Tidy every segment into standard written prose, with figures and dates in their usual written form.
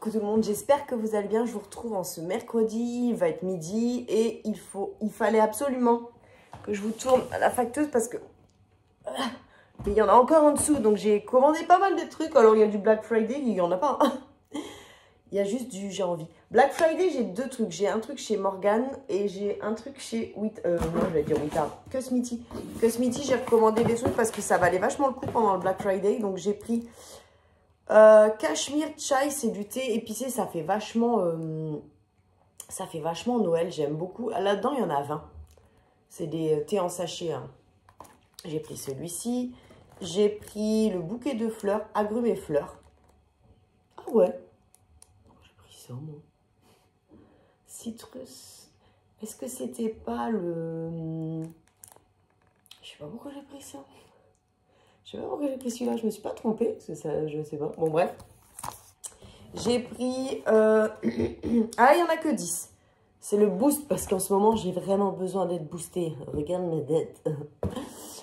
Coucou tout le monde, j'espère que vous allez bien. Je vous retrouve en ce mercredi, il va être midi et il fallait absolument que je vous tourne à la facteuse parce que il y en a encore en dessous. Donc j'ai commandé pas mal de trucs. Alors il y a du Black Friday, il y en a pas. Il y a juste du j'ai envie. Black Friday, j'ai deux trucs. J'ai un truc chez Morgan et j'ai un truc chez moi je vais dire Wittard. Cosmiti. Cosmiti, j'ai recommandé des trucs parce que ça valait vachement le coup pendant le Black Friday. Donc j'ai pris Cachemire chai, c'est du thé épicé. Ça fait vachement Noël. J'aime beaucoup. Là-dedans, il y en a 20. C'est des thés en sachet. Hein. J'ai pris celui-ci. J'ai pris le bouquet de fleurs, agrumes et fleurs. Ah ouais. Moi. Citrus. Est-ce que c'était pas le... Je sais pas pourquoi j'ai pris ça. Je sais pas pourquoi j'ai pris celui-là. Je me suis pas trompée. Parce que ça, je sais pas. Bon, bref. J'ai pris... Ah, il y en a que 10. C'est le boost parce qu'en ce moment, j'ai vraiment besoin d'être boostée. Regarde mes dettes.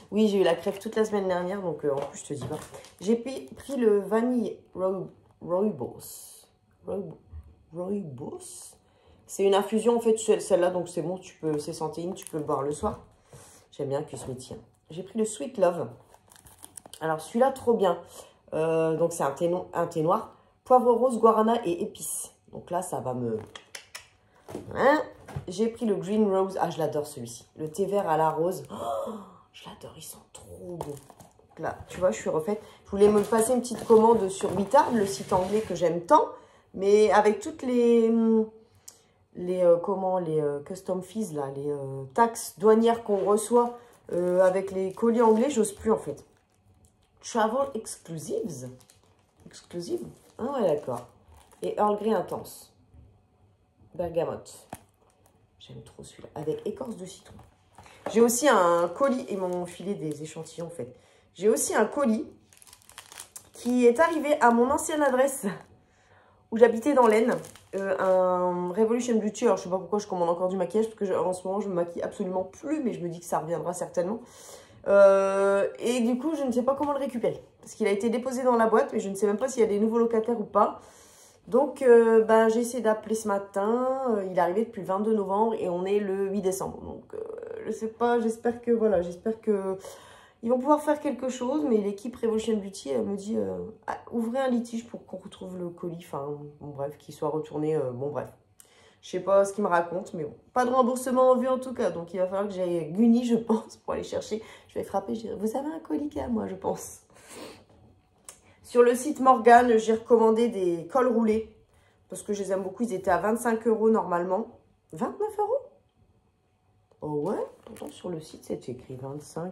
Oui, j'ai eu la crève toute la semaine dernière. Donc, en plus, je te dis pas. J'ai pris le vanille Rooibos. Rooibos. C'est une infusion en fait, celle-là, donc c'est bon, c'est santéine, tu peux le boire le soir. J'aime bien Cosmiti. J'ai pris le Sweet Love. Alors celui-là, trop bien. Donc c'est un thé noir, poivre rose, guarana et épices. Donc là, ça va me... Hein. J'ai pris le Green Rose. Ah, je l'adore celui-ci. Le thé vert à la rose. Oh, je l'adore, ils sont trop bons. Donc là, tu vois, je suis refaite. Je voulais me passer une petite commande sur Wittard, le site anglais que j'aime tant. Mais avec toutes les custom fees, là, les taxes douanières qu'on reçoit avec les colis anglais, j'ose plus en fait. Travel Exclusives. Exclusive. Ah ouais, d'accord. Et Earl Grey Intense. Bergamote. J'aime trop celui-là. Avec écorce de citron. J'ai aussi un colis. Ils m'ont filé des échantillons en fait. J'ai aussi un colis qui est arrivé à mon ancienne adresse où j'habitais dans l'Aisne, un Revolution Beauty. Alors, je sais pas pourquoi je commande encore du maquillage, parce que en ce moment, je me maquille absolument plus, mais je me dis que ça reviendra certainement. Et du coup, je ne sais pas comment le récupérer, parce qu'il a été déposé dans la boîte, mais je ne sais même pas s'il y a des nouveaux locataires ou pas. Donc, j'ai essayé d'appeler ce matin. Il est arrivé depuis le 22 novembre et on est le 8 décembre. Donc, je sais pas, j'espère que, voilà, j'espère que... Ils vont pouvoir faire quelque chose, mais l'équipe Revolution Beauty, elle me dit ouvrez un litige pour qu'on retrouve le colis. Enfin, bon, bref, qu'il soit retourné. Bon, bref. Je sais pas ce qu'il me raconte, mais bon. Pas de remboursement en vue en tout cas. Donc, il va falloir que j'aille Guni, je pense, pour aller chercher. Je vais frapper, je dirais, vous avez un colis qu'à moi, je pense. Sur le site Morgan, j'ai recommandé des cols roulés. Parce que je les aime beaucoup. Ils étaient à 25 € normalement. 29 €? Oh ouais, pourtant sur le site, c'est écrit 25.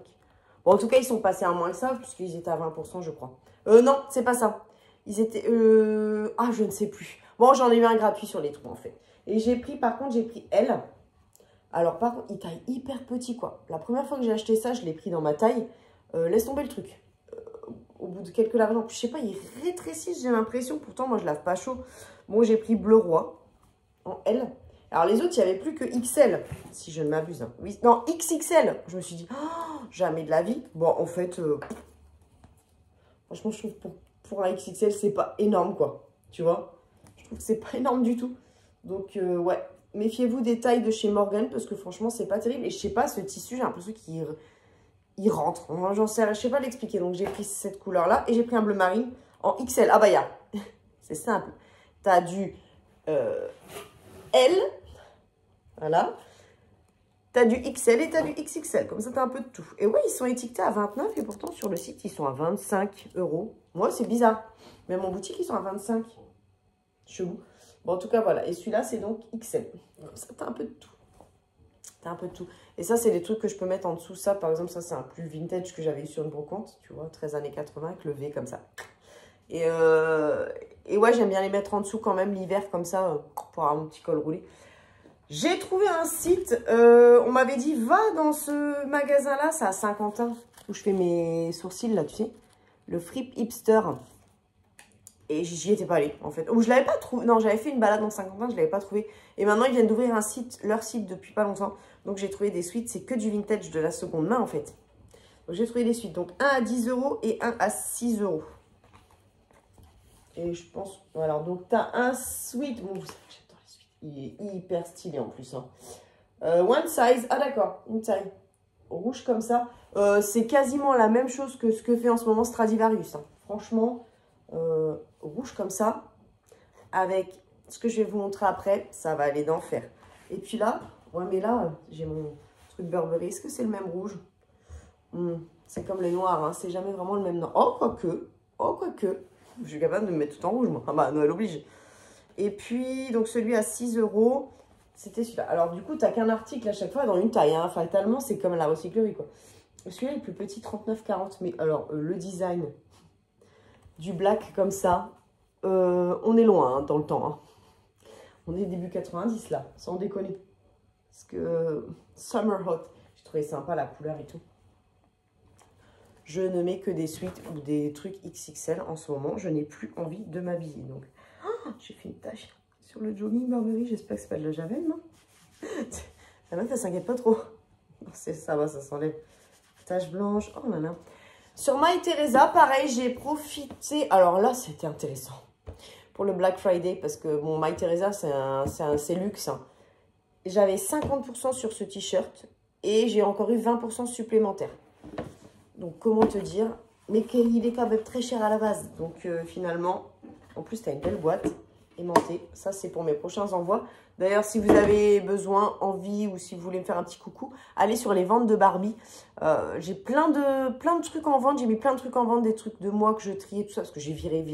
Bon, en tout cas, ils sont passés à moins que ça, puisqu'ils étaient à 20%, je crois. Non, c'est pas ça. Ils étaient... Ah, je ne sais plus. Bon, j'en ai eu un gratuit sur les trous, en fait. Et j'ai pris, par contre, j'ai pris L. Alors, par contre, il taille hyper petit, quoi. La première fois que j'ai acheté ça, je l'ai pris dans ma taille. Laisse tomber le truc. Au bout de quelques lavages, je sais pas, ils rétrécissent, j'ai l'impression. Pourtant, moi, je lave pas chaud. Bon, j'ai pris Bleu Roi en L. Alors, les autres, il n'y avait plus que XL, si je ne m'abuse. Hein. Oui, non, XXL. Je me suis dit, oh, jamais de la vie. Bon, en fait, franchement, je trouve pour un XXL, c'est pas énorme, quoi. Tu vois? Je trouve que c'est pas énorme du tout. Donc, ouais, méfiez-vous des tailles de chez Morgan, parce que franchement, c'est pas terrible. Et je sais pas, ce tissu, j'ai l'impression qu'il rentre. J'en sais, je sais pas l'expliquer. Donc, j'ai pris cette couleur-là et j'ai pris un bleu marine en XL. Ah bah, il y a. C'est simple. Tu as du L. Voilà. Tu as du XL et tu as du XXL. Comme ça, tu as un peu de tout. Et ouais, ils sont étiquetés à 29 et pourtant, sur le site, ils sont à 25 €. Moi, c'est bizarre. Même en boutique, ils sont à 25. Chelou. Bon, en tout cas, voilà. Et celui-là, c'est donc XL. Comme ça, tu as un peu de tout. Tu as un peu de tout. Et ça, c'est des trucs que je peux mettre en dessous. Ça, par exemple, ça, c'est un plus vintage que j'avais eu sur une brocante. Tu vois, 13 années 80 avec le V comme ça. Et ouais, j'aime bien les mettre en dessous quand même l'hiver comme ça pour avoir mon petit col roulé. J'ai trouvé un site, on m'avait dit, va dans ce magasin-là, c'est à Saint-Quentin, où je fais mes sourcils, là, tu sais, le Fripe Hipster. Et j'y étais pas allée, en fait. Ou je l'avais pas trouvé, non, j'avais fait une balade dans Saint-Quentin, je l'avais pas trouvé. Et maintenant, ils viennent d'ouvrir un site, leur site, depuis pas longtemps. Donc, j'ai trouvé des suites, c'est que du vintage de la seconde main, en fait. Donc, j'ai trouvé des suites, donc un à 10 € et un à 6 €. Et je pense... Alors, donc, tu as un sweat. Bon, vous savez que j'adore les sweats. Il est hyper stylé en plus. Hein. One size. Ah, d'accord. Une taille rouge comme ça. C'est quasiment la même chose que ce que fait en ce moment Stradivarius. Hein. Franchement, rouge comme ça. Avec ce que je vais vous montrer après, ça va aller d'enfer. Et puis là, ouais, mais là, j'ai mon truc Burberry. Est-ce que c'est le même rouge? C'est comme les noirs, hein. C'est jamais vraiment le même noir. Oh, quoique. Oh, quoique. Je suis capable de me mettre tout en rouge, moi. Ah bah, Noël oblige. Et puis, donc celui à 6 €, c'était celui-là. Alors, du coup, tu n'as qu'un article à chaque fois dans une taille. Hein. Fatalement, c'est comme à la recyclerie, quoi. Celui-là est plus petit, 39,40. Mais alors, le design du black comme ça, on est loin hein, dans le temps. Hein. On est début 90, là, sans déconner. Parce que Summer Hot, j'ai trouvé sympa la couleur et tout. Je ne mets que des suites ou des trucs XXL en ce moment. Je n'ai plus envie de m'habiller. Donc, j'ai fait une tache sur le jogging Burberry. J'espère que c'est pas de la javel, non? La meuf, elle s'inquiète pas trop. Ça va, ça s'enlève. Tache blanche. Oh là là. Sur My Theresa, pareil, j'ai profité. Alors là, c'était intéressant. Pour le Black Friday, parce que bon, My Theresa, c'est luxe. Hein. J'avais 50% sur ce t-shirt et j'ai encore eu 20% supplémentaire. Donc, comment te dire? Mais qu'il est quand même très cher à la base. Donc, finalement, en plus, tu as une belle boîte aimantée. Ça, c'est pour mes prochains envois. D'ailleurs, si vous avez besoin, envie ou si vous voulez me faire un petit coucou, allez sur les ventes de Barbie. J'ai plein de trucs en vente. J'ai mis plein de trucs en vente, des trucs de moi que je triais, tout ça. Parce que j'ai viré.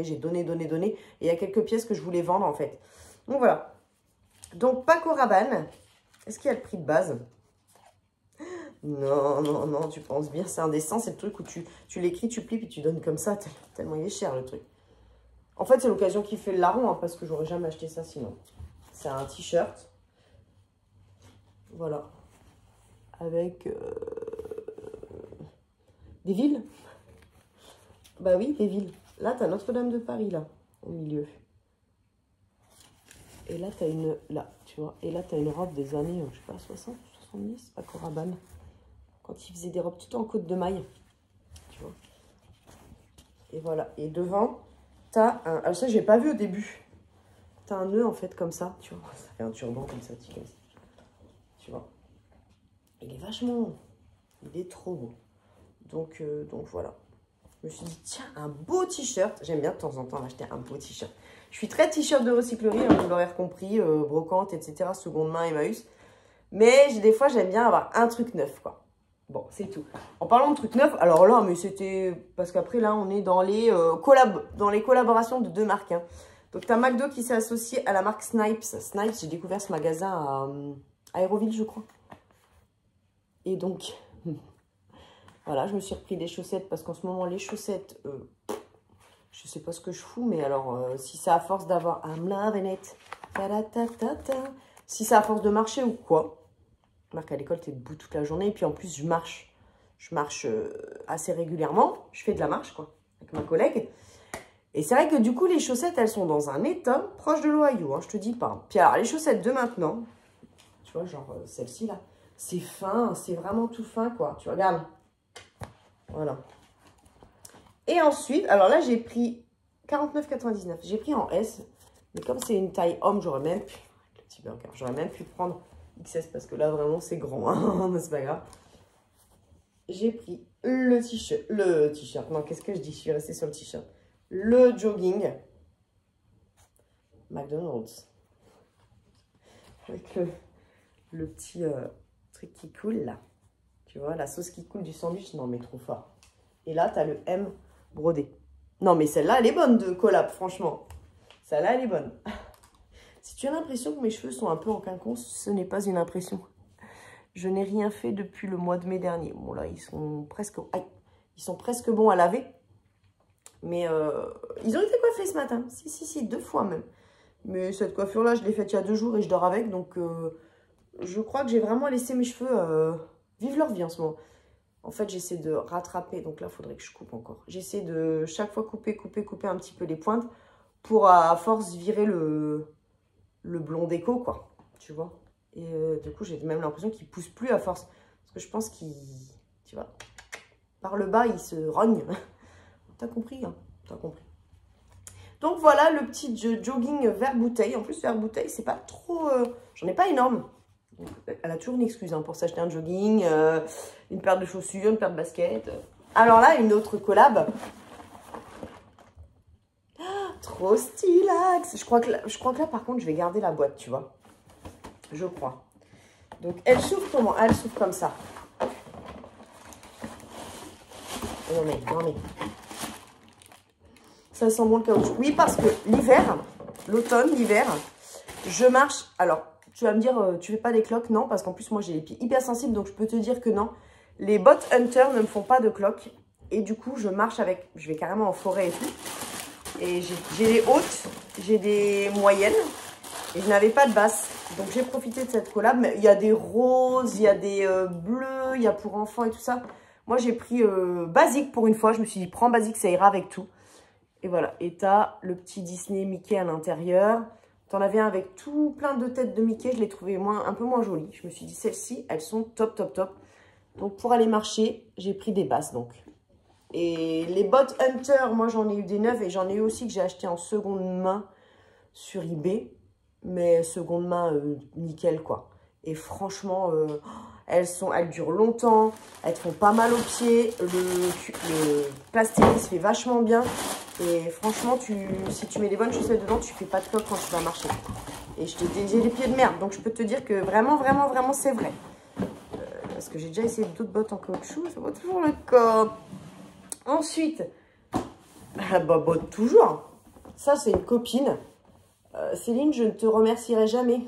J'ai donné. Et il y a quelques pièces que je voulais vendre, en fait. Donc, voilà. Donc, Paco Rabanne. Est-ce qu'il y a le prix de base? Non, tu penses bien, c'est indécent, c'est le truc où tu l'écris, tu plies, puis tu donnes comme ça, tellement il est cher le truc. En fait, c'est l'occasion qui fait le larron, hein, parce que j'aurais jamais acheté ça sinon. C'est un t-shirt, voilà, avec des villes. Bah oui, des villes. Là, tu as Notre-Dame de Paris, là, au milieu. Et là, tu as une, là, tu vois, et là, tu as une robe des années, je sais pas, 60, 70, Paco Rabanne. Quand il faisait des robes tout en côte de maille. Tu vois. Et voilà. Et devant, tu as un... Alors ça, je n'ai pas vu au début. Tu as un nœud, en fait, comme ça. Tu vois. Ça fait un turban comme ça. Tu vois. Il est vachement... Il est trop beau. Donc voilà. Je me suis dit, tiens, un beau t-shirt. J'aime bien de temps en temps acheter un beau t-shirt. Je suis très t-shirt de recyclerie, hein, vous l'aurez compris. Brocante, etc. Seconde main, Emmaüs. Mais des fois, j'aime bien avoir un truc neuf, quoi. Bon, c'est tout. En parlant de trucs neufs, alors là, mais c'était... Parce qu'après, là, on est dans les collaborations de deux marques. Hein. Donc, tu as McDo qui s'est associé à la marque Snipes. Snipes, j'ai découvert ce magasin à Aéroville, je crois. Et donc, voilà, je me suis repris des chaussettes parce qu'en ce moment, les chaussettes, je sais pas ce que je fous, mais alors, si c'est à force d'avoir I'm loving it, si c'est à force de marcher ou quoi, Marc, à l'école, tu es debout toute la journée. Et puis, en plus, je marche. Je marche assez régulièrement. Je fais de la marche, quoi, avec ma collègue. Et c'est vrai que, du coup, les chaussettes, elles sont dans un état proche de l'Ohio, hein, je te dis pas. Puis, alors, les chaussettes de maintenant, tu vois, genre celle-ci, là, c'est fin. C'est vraiment tout fin, quoi. Tu regardes. Voilà. Et ensuite, alors là, j'ai pris 49,99. J'ai pris en S. Mais comme c'est une taille homme, j'aurais même pu... Le petit burger, j'aurais même pu prendre... XS parce que là vraiment c'est grand hein. Mais c'est pas grave. J'ai pris le t-shirt, non qu'est-ce que je dis, je suis restée sur le t-shirt, le jogging McDonald's avec le petit truc qui coule là, tu vois, la sauce qui coule du sandwich, non mais trop fort. Et là tu as le M brodé, non mais celle-là elle est bonne de collab, franchement celle-là elle est bonne. Si tu as l'impression que mes cheveux sont un peu en quinconce, ce n'est pas une impression. Je n'ai rien fait depuis le mois de mai dernier. Bon là, ils sont presque bons à laver. Mais ils ont été coiffés ce matin. Si, 2 fois même. Mais cette coiffure-là, je l'ai faite il y a 2 jours et je dors avec. Donc, je crois que j'ai vraiment laissé mes cheveux vivre leur vie en ce moment. En fait, j'essaie de rattraper. Donc là, il faudrait que je coupe encore. J'essaie de chaque fois couper un petit peu les pointes pour à force virer le blond déco, quoi, tu vois. Et du coup, j'ai même l'impression qu'il pousse plus à force. Parce que je pense qu'il, tu vois, par le bas, il se rogne. T'as compris, hein? T'as compris. Donc voilà le petit jogging vert bouteille. En plus, vert bouteille, c'est pas trop... J'en ai pas énorme. Donc, elle a toujours une excuse hein, pour s'acheter un jogging, une paire de chaussures, une paire de baskets. Alors là, une autre collab. Trop stylax. Je crois que là, par contre, je vais garder la boîte, tu vois. Je crois. Donc, elle s'ouvre comment? Elle s'ouvre comme ça. Non mais. Ça sent bon le caoutchouc. Oui, parce que l'hiver, l'automne, l'hiver, je marche. Alors, tu vas me dire, tu fais pas des cloques? Non, parce qu'en plus, moi, j'ai les pieds hyper sensibles. Donc, je peux te dire que non. Les bottes Hunter ne me font pas de cloques. Et du coup, je marche avec... Je vais carrément en forêt et tout. Et j'ai des hautes, j'ai des moyennes et je n'avais pas de basses. Donc j'ai profité de cette collab. Mais il y a des roses, il y a des bleus, il y a pour enfants et tout ça. Moi j'ai pris basique pour une fois. Je me suis dit prends basique, ça ira avec tout. Et voilà. Et t'as le petit Disney Mickey à l'intérieur. T'en avais un avec tout plein de têtes de Mickey. Je l'ai trouvé un peu moins jolie. Je me suis dit celles-ci, elles sont top, top, top. Donc pour aller marcher, j'ai pris des basses donc. Et les bottes Hunter, moi j'en ai eu des neuves et j'en ai eu aussi que j'ai acheté en seconde main sur eBay. Mais seconde main, nickel quoi. Et franchement, elles durent longtemps, elles te font pas mal aux pieds. Le plastique se fait vachement bien. Et franchement, si tu mets les bonnes chaussettes dedans, tu fais pas de cloque quand tu vas marcher. Et j'ai les pieds de merde, donc je peux te dire que vraiment, vraiment, vraiment c'est vrai. Parce que j'ai déjà essayé d'autres bottes en caoutchouc, ça vaut toujours le cas. Ensuite, bah, toujours. Ça, c'est une copine. Céline, je ne te remercierai jamais.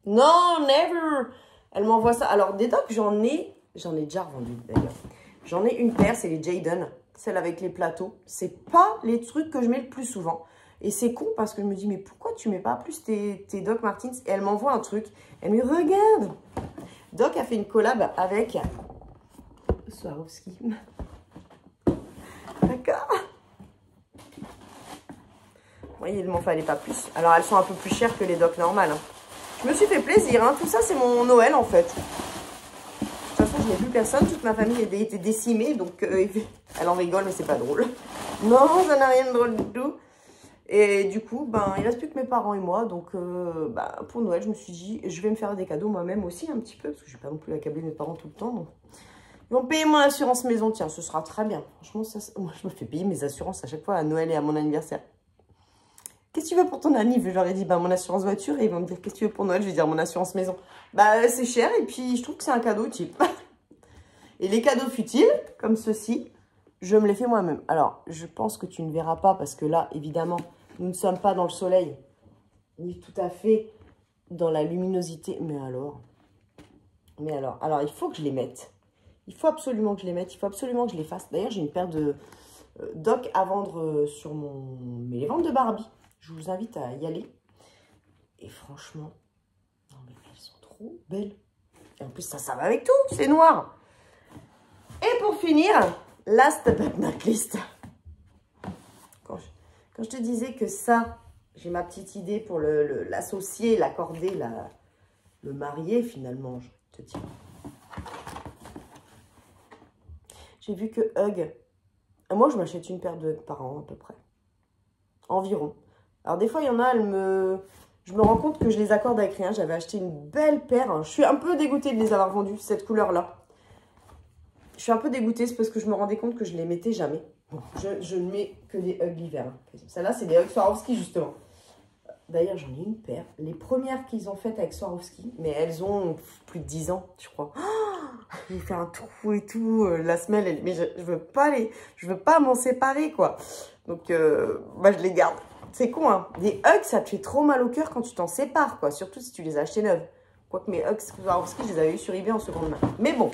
Non, never. Elle m'envoie ça. Alors, des docks, j'en ai déjà revendu d'ailleurs. J'en ai une paire, c'est les Jayden. Celle avec les plateaux. C'est pas les trucs que je mets le plus souvent. Et c'est con parce que je me dis, mais pourquoi tu mets pas plus tes Doc Martens? Et elle m'envoie un truc. Elle me dit, regarde. Doc a fait une collab avec Swarovski. D'accord. Oui, il m'en fallait pas plus. Alors, elles sont un peu plus chères que les docks normales. Hein. Je me suis fait plaisir. Hein. Tout ça, c'est mon Noël, en fait. De toute façon, je n'ai plus personne. Toute ma famille a été décimée. Donc, elle en rigole, mais c'est pas drôle. Non, ça n'a rien de drôle du tout. Et du coup, ben, il ne reste plus que mes parents et moi. Donc, pour Noël, je me suis dit, je vais me faire des cadeaux moi-même aussi, un petit peu. Parce que je ne vais pas non plus accabler mes parents tout le temps. Donc. Ils vont payer mon assurance maison. Tiens, ce sera très bien. Franchement, moi, je me fais payer mes assurances à chaque fois à Noël et à mon anniversaire. Qu'est-ce que tu veux pour ton anniv? Je leur ai dit, bah, mon assurance voiture. Et ils vont me dire, qu'est-ce que tu veux pour Noël? Je vais dire, mon assurance maison. Bah, c'est cher. Et puis, je trouve que c'est un cadeau utile. Et les cadeaux futiles, comme ceci, je me les fais moi-même. Alors, je pense que tu ne verras pas parce que là, évidemment, nous ne sommes pas dans le soleil. Ni tout à fait dans la luminosité. Mais alors, il faut que je les mette. Il faut absolument que je les mette. Il faut absolument que je les fasse. D'ailleurs, j'ai une paire de docks à vendre sur les ventes de Barbie. Je vous invite à y aller. Et franchement, non mais elles sont trop belles. Et en plus, ça va avec tout. C'est noir. Et pour finir, last but not least. Quand je te disais que ça, j'ai ma petite idée pour l'associer, l'accorder, le marier finalement, je te dis. J'ai vu que Hug, moi je m'achète une paire de Hug par an à peu près, environ. Alors des fois il y en a, je me rends compte que je les accorde avec rien. J'avais acheté une belle paire, je suis un peu dégoûtée de les avoir vendues, cette couleur-là. Je suis un peu dégoûtée, c'est parce que je me rendais compte que je les mettais jamais. Bon, je ne mets que des Hug l'hiver. Hein. Celle-là c'est des Hug Swarovski justement. D'ailleurs, j'en ai une paire. Les premières qu'ils ont faites avec Swarovski, mais elles ont plus de 10 ans, je crois. Oh, j'ai fait un trou et tout. La semelle, mais je veux pas m'en séparer, quoi. Donc, je les garde. C'est con, hein. Des Hugs, ça te fait trop mal au cœur quand tu t'en sépares, quoi. Surtout si tu les as achetés neuves. Quoique mes Hugs Swarovski, je les avais eu sur eBay en seconde main. Mais bon.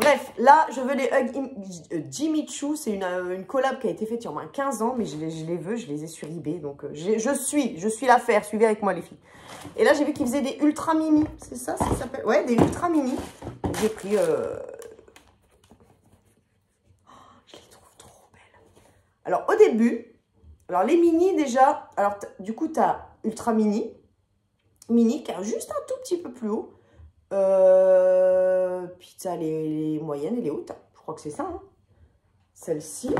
Bref, là, je veux les Hug Jimmy Choo. C'est une collab qui a été faite il y a au moins 15 ans, mais je les veux, je les ai sur eBay. Donc, je suis l'affaire. Suivez avec moi, les filles. Et là, j'ai vu qu'ils faisaient des ultra mini. C'est ça s'appelle? Ouais, des ultra mini. J'ai pris... je les trouve trop belles. Alors, au début, les mini, déjà... Alors, du coup, tu as ultra mini. Mini, qui est juste un tout petit peu plus haut. Puis tu as les moyennes et les hautes. Je crois que c'est ça. Hein. Celles-ci,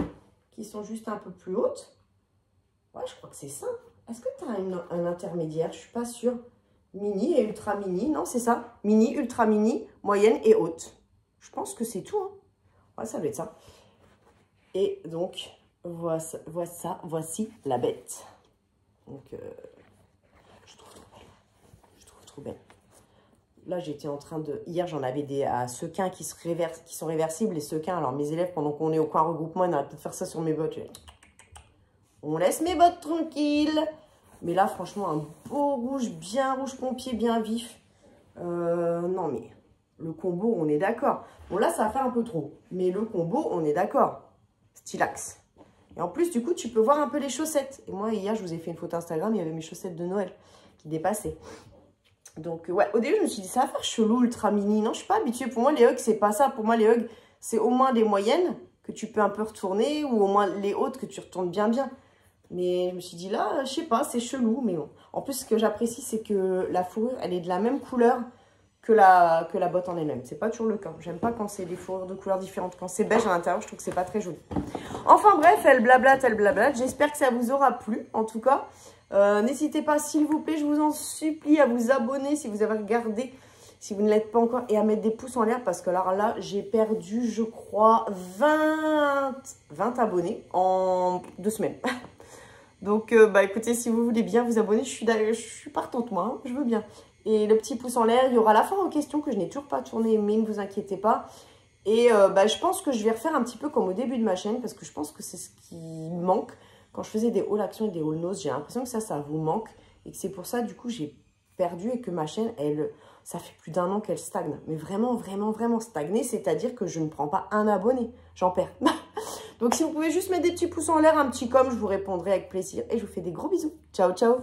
qui sont juste un peu plus hautes. Ouais, je crois que c'est ça. Est-ce que tu as un intermédiaire? Je suis pas sûre. Mini et ultra mini. Non, c'est ça. Mini, ultra mini, moyenne et haute. Je pense que c'est tout. Hein. Ouais, ça doit être ça. Et donc, voici la bête. Donc, je trouve trop belle. Je trouve trop belle. Là, j'étais en train de... Hier, j'en avais des sequins qui sont réversibles. Les sequins, alors mes élèves, pendant qu'on est au coin regroupement, ils arrêtent de faire ça sur mes bottes. On laisse mes bottes tranquilles. Mais là, franchement, un beau rouge, bien rouge pompier, bien vif. Non, mais le combo, on est d'accord. Bon, là, ça va faire un peu trop. Mais le combo, on est d'accord. Stylax. Et en plus, du coup, tu peux voir un peu les chaussettes. Et moi, hier, je vous ai fait une photo Instagram, il y avait mes chaussettes de Noël qui dépassaient. Donc, ouais, au début, je me suis dit, ça va faire chelou, ultra mini. Non, je suis pas habituée. Pour moi, les hugs, c'est pas ça. Pour moi, les hugs, c'est au moins des moyennes que tu peux un peu retourner ou au moins les hautes que tu retournes bien, bien. Mais je me suis dit, là, je sais pas, c'est chelou. Mais bon. En plus, ce que j'apprécie, c'est que la fourrure, elle est de la même couleur que la botte en elle-même. C'est pas toujours le cas. J'aime pas quand c'est des fourrures de couleurs différentes. Quand c'est beige à l'intérieur, je trouve que c'est pas très joli. Enfin bref, elle blablate, elle blablate. J'espère que ça vous aura plu, en tout cas. N'hésitez pas, s'il vous plaît, je vous en supplie, à vous abonner si vous avez regardé, si vous ne l'êtes pas encore, et à mettre des pouces en l'air, parce que là, j'ai perdu, je crois, 20 abonnés en 2 semaines. Donc, bah écoutez, si vous voulez bien vous abonner, je suis partante, moi, hein, je veux bien. Et le petit pouce en l'air, il y aura la fin aux questions que je n'ai toujours pas tourné, mais ne vous inquiétez pas. Et bah, je pense que je vais refaire un petit peu comme au début de ma chaîne, parce que je pense que c'est ce qui manque. Quand je faisais des hauls action et des hauls nose, j'ai l'impression que ça vous manque. Et que c'est pour ça, du coup, j'ai perdu et que ma chaîne, ça fait plus d'1 an qu'elle stagne. Mais vraiment, vraiment, vraiment stagnée. C'est-à-dire que je ne prends pas un abonné. J'en perds. Donc, si vous pouvez juste mettre des petits pouces en l'air, un petit comme, je vous répondrai avec plaisir. Et je vous fais des gros bisous. Ciao, ciao.